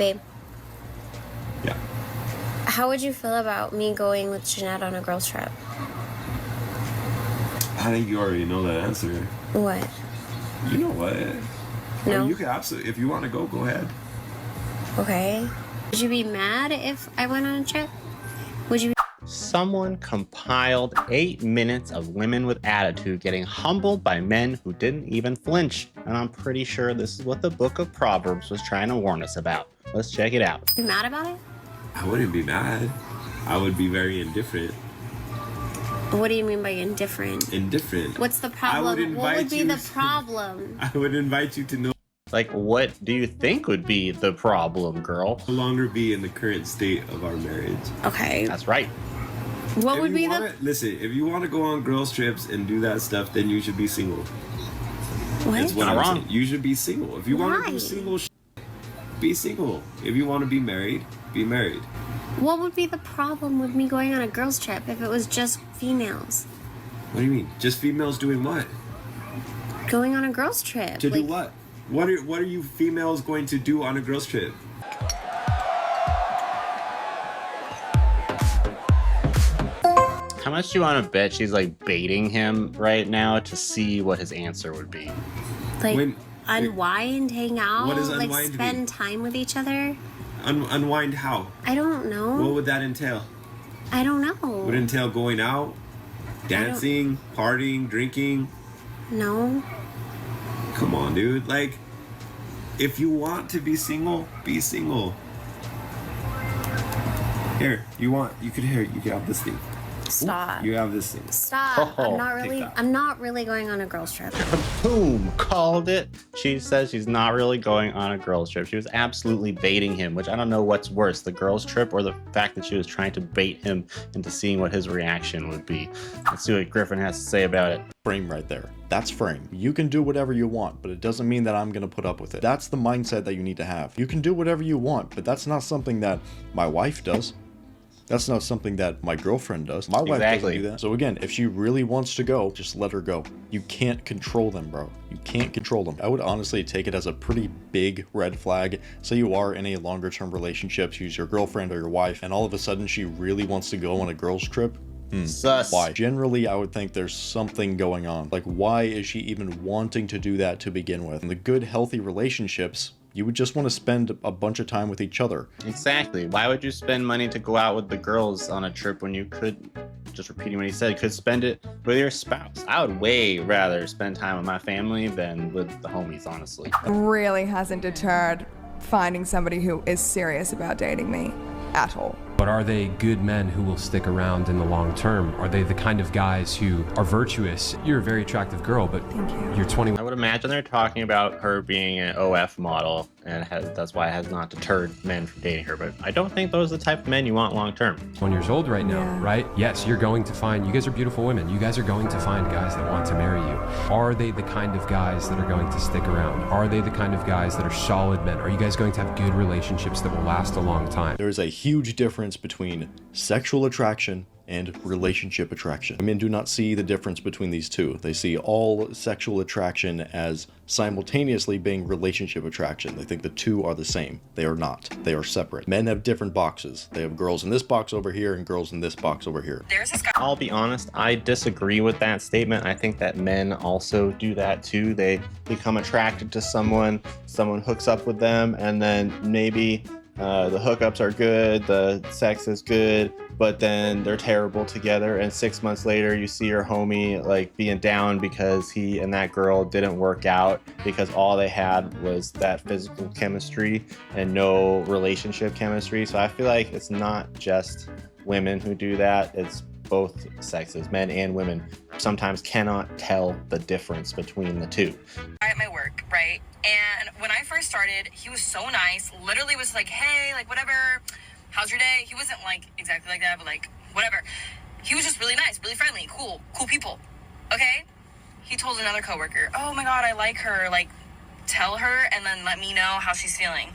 Babe. Yeah. How would you feel about me going with Jeanette on a girls trip? I think you already know that answer. What? You know what? No. Or you can absolutely, if you want to go ahead. Okay. Would you be mad if I went on a trip? Would you be... Someone compiled 8 minutes of women with attitude getting humbled by men who didn't even flinch. And I'm pretty sure this is what the book of Proverbs was trying to warn us about. Let's check it out. You mad about it? I wouldn't be mad. I would be very indifferent. What do you mean by indifferent? Indifferent. What's the problem? What would be the problem? I would invite you to no Like, what do you think would be the problem, girl? longer be in the current state of our marriage. Okay. That's right. What would be the... Listen, if you want to go on girls trips and do that stuff, then you should be single. What? That's what Not I'm wrong. saying. You should be single. If you want to Why? do single be single. If you want to be married, be married. What would be the problem with me going on a girls trip if it was just females? What do you mean? Just females doing what? Going on a girls trip. To do what? What are you females going to do on a girls trip? How much do you want to bet she's like baiting him right now to see what his answer would be? Like, unwind, hang out, What does like unwind spend mean? time with each other? Unwind how? I don't know. What would that entail? I don't know. Would it entail going out, dancing, partying, drinking? No. Come on, dude. Like, if you want to be single, be single. Here, you can have this thing. Stop. You have this thing. Stop. Oh, I'm not really going on a girls trip. Boom, called it. She says she's not really going on a girls trip. She was absolutely baiting him, which I don't know what's worse, the girls trip or the fact that she was trying to bait him into seeing what his reaction would be. Let's see what Griffin has to say about it. Frame right there. That's frame. You can do whatever you want, but it doesn't mean that I'm gonna put up with it. That's the mindset that you need to have. You can do whatever you want, but that's not something that my wife does. That's not something that my girlfriend does. My wife doesn't do that. So again, if she really wants to go, just let her go. You can't control them, bro. You can't control them. I would honestly take it as a pretty big red flag. Say you are in a longer term relationship, she's your girlfriend or your wife, and all of a sudden she really wants to go on a girls trip. Sus. Why? Generally, I would think there's something going on. Like, why is she even wanting to do that to begin with? In the good, healthy relationships, you would just want to spend a bunch of time with each other. Exactly. Why would you spend money to go out with the girls on a trip when you could, just repeating what he said, could spend it with your spouse? I would way rather spend time with my family than with the homies, honestly. Really hasn't deterred finding somebody who is serious about dating me at all. But are they good men who will stick around in the long term? Are they the kind of guys who are virtuous? You're a very attractive girl, but you're 21. I would imagine they're talking about her being an OF model, and that's why it has not deterred men from dating her. But I don't think those are the type of men you want long term. 1 years old right now, Yeah. right? Yes, you're going to find, you guys are beautiful women. You guys are going to find guys that want to marry you. Are they the kind of guys that are going to stick around? Are they the kind of guys that are solid men? Are you guys going to have good relationships that will last a long time? There is a huge difference between sexual attraction and relationship attraction. Men do not see the difference between these two. They see all sexual attraction as simultaneously being relationship attraction. They think the two are the same. They are not. They are separate. Men have different boxes. They have girls in this box over here and girls in this box over here. I'll be honest, I disagree with that statement. I think that men also do that too. They become attracted to someone hooks up with them, and then maybe the hookups are good, the sex is good, but then they're terrible together, and 6 months later you see your homie like being down because he and that girl didn't work out because all they had was that physical chemistry and no relationship chemistry. So I feel like it's not just women who do that, it's both sexes, men and women, sometimes cannot tell the difference between the two. At my work, right? And when I first started, he was so nice, literally was like, hey, like whatever, how's your day? He wasn't like exactly like that, but like whatever. He was just really nice, really friendly, cool people, okay? He told another coworker, oh my God, I like her, like tell her and then let me know how she's feeling.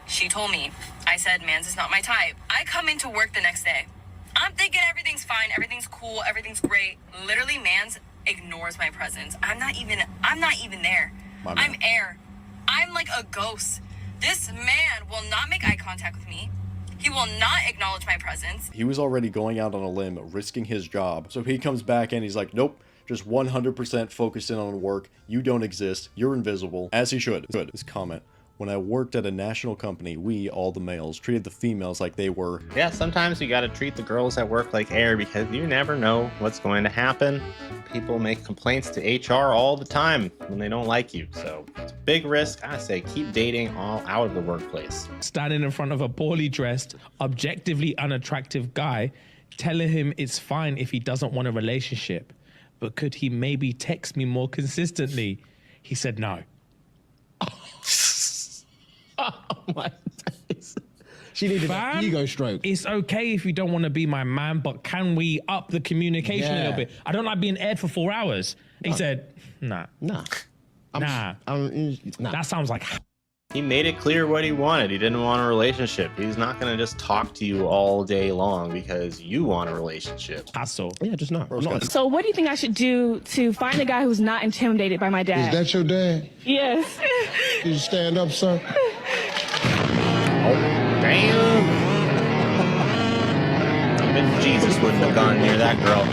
She told me. I said, man's is not my type. I come into work the next day. I'm thinking everything's fine, everything's cool, everything's great. Literally, man's ignores my presence. I'm not even there. I'm air. I'm like a ghost. This man will not make eye contact with me. He will not acknowledge my presence. He was already going out on a limb, risking his job. So he comes back and he's like, nope, just 100% focused in on work. You don't exist. You're invisible. As he should. Good. His comment. When I worked at a national company, we, all the males, treated the females like they were... Yeah, sometimes you gotta treat the girls at work like air because you never know what's going to happen. People make complaints to HR all the time when they don't like you. So it's a big risk. I say keep dating all out of the workplace. Standing in front of a poorly dressed, objectively unattractive guy, telling him it's fine if he doesn't want a relationship, but could he maybe text me more consistently? He said no. Oh my days. She needed an ego stroke. It's okay if you don't want to be my man, but can we up the communication a little bit? I don't like being aired for 4 hours. He said, nah. Nah. Nah. That sounds like... He made it clear what he wanted. He didn't want a relationship. He's not going to just talk to you all day long because you want a relationship. Hassle. Yeah, just not. So what do you think I should do to find a guy who's not intimidated by my dad? Is that your dad? Yes. Did you stand up, sir? Oh, damn. Even Jesus wouldn't have gone near that girl.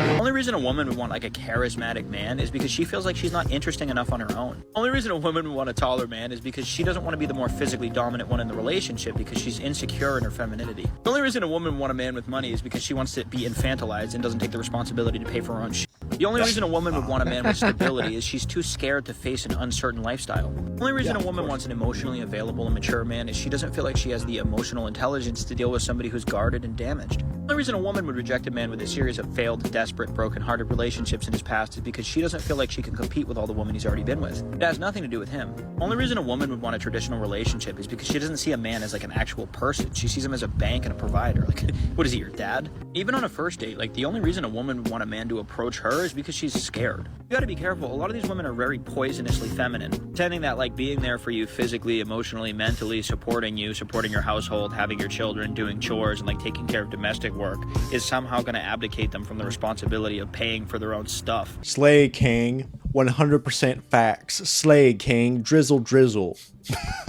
The only reason a woman would want like a charismatic man is because she feels like she's not interesting enough on her own. The only reason a woman would want a taller man is because she doesn't want to be the more physically dominant one in the relationship because she's insecure in her femininity. The only reason a woman would want a man with money is because she wants to be infantilized and doesn't take the responsibility to pay for her own shit. The only reason a woman would want a man with stability is she's too scared to face an uncertain lifestyle. The only reason a woman wants an emotionally available and mature man is she doesn't feel like she has the emotional intelligence to deal with somebody who's guarded and damaged. The only reason a woman would reject a man with a series of failed, desperate, broken-hearted relationships in his past is because she doesn't feel like she can compete with all the women he's already been with. It has nothing to do with him. The only reason a woman would want a traditional relationship is because she doesn't see a man as like an actual person. She sees him as a bank and a provider. Like, what is he, your dad? Even on a first date, like the only reason a woman would want a man to approach her is because she's scared. You gotta be careful. A lot of these women are very poisonously feminine, pretending that like being there for you physically, emotionally, mentally, supporting you, supporting your household, having your children, doing chores, and like taking care of domestic work is somehow gonna abdicate them from the responsibility of paying for their own stuff. Slay King, 100% facts. Slay King, drizzle drizzle.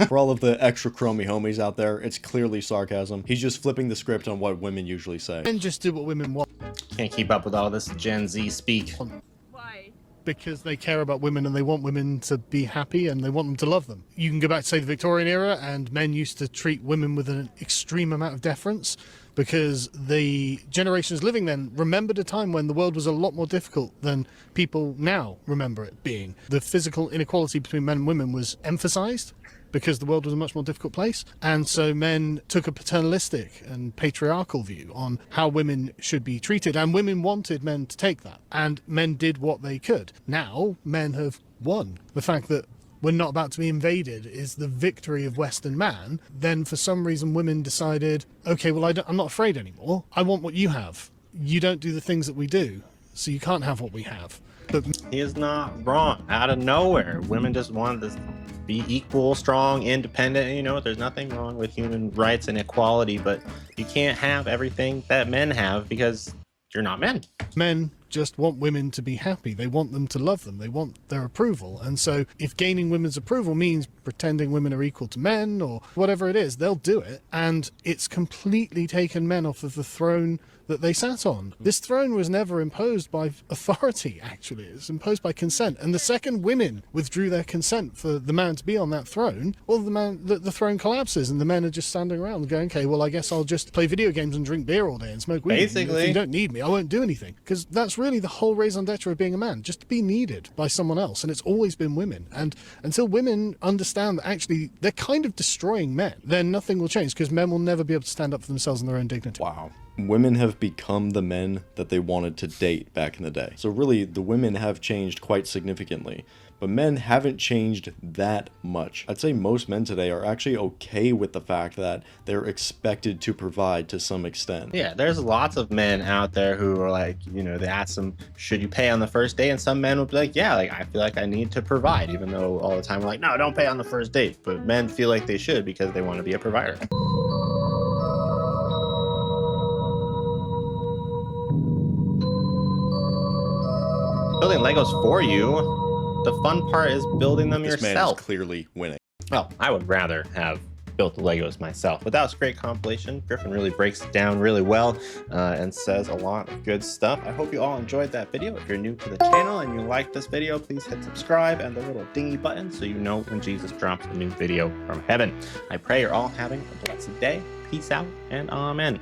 For all of the extra chromy homies out there, it's clearly sarcasm. He's just flipping the script on what women usually say. Men just do what women want. Can't keep up with all this Gen Z speak. Why? Because they care about women and they want women to be happy and they want them to love them. You can go back to, say, the Victorian era, and men used to treat women with an extreme amount of deference because the generations living then remembered a time when the world was a lot more difficult than people now remember it being. The physical inequality between men and women was emphasized because the world was a much more difficult place. And so men took a paternalistic and patriarchal view on how women should be treated. And women wanted men to take that. And men did what they could. Now, men have won. The fact that we're not about to be invaded is the victory of Western man. Then for some reason, women decided, okay, well, I'm not afraid anymore. I want what you have. You don't do the things that we do, so you can't have what we have. But he is not wrong. Out of nowhere, women just wanted to be equal, strong, independent. You know, there's nothing wrong with human rights and equality, but you can't have everything that men have because you're not men. Men just want women to be happy. They want them to love them. They want their approval. And so if gaining women's approval means pretending women are equal to men or whatever it is, they'll do it. And it's completely taken men off of the throne that they sat on. This throne was never imposed by authority, actually. It was imposed by consent. And the second women withdrew their consent for the man to be on that throne, well, the throne collapses and the men are just standing around going, okay, well, I guess I'll just play video games and drink beer all day and smoke weed. Basically. If you don't need me, I won't do anything. Because that's really the whole raison d'etre of being a man, just to be needed by someone else. And it's always been women. And until women understand that actually they're kind of destroying men, then nothing will change because men will never be able to stand up for themselves and their own dignity. Wow. Women have become the men that they wanted to date back in the day. So really, the women have changed quite significantly, but men haven't changed that much. I'd say most men today are actually okay with the fact that they're expected to provide to some extent. Yeah, there's lots of men out there who are like, you know, they ask them, should you pay on the first date? And some men will be like, yeah, like I feel like I need to provide, even though all the time we're like, no, don't pay on the first date. But men feel like they should because they want to be a provider. Building Legos for you. The fun part is building them this yourself. Man is clearly winning. Well, I would rather have built the Legos myself. But that was a great compilation. Griffin really breaks it down really well and says a lot of good stuff. I hope you all enjoyed that video. If you're new to the channel and you like this video, please hit subscribe and the little dingy button so you know when Jesus drops a new video from heaven. I pray you're all having a blessed day. Peace out and amen.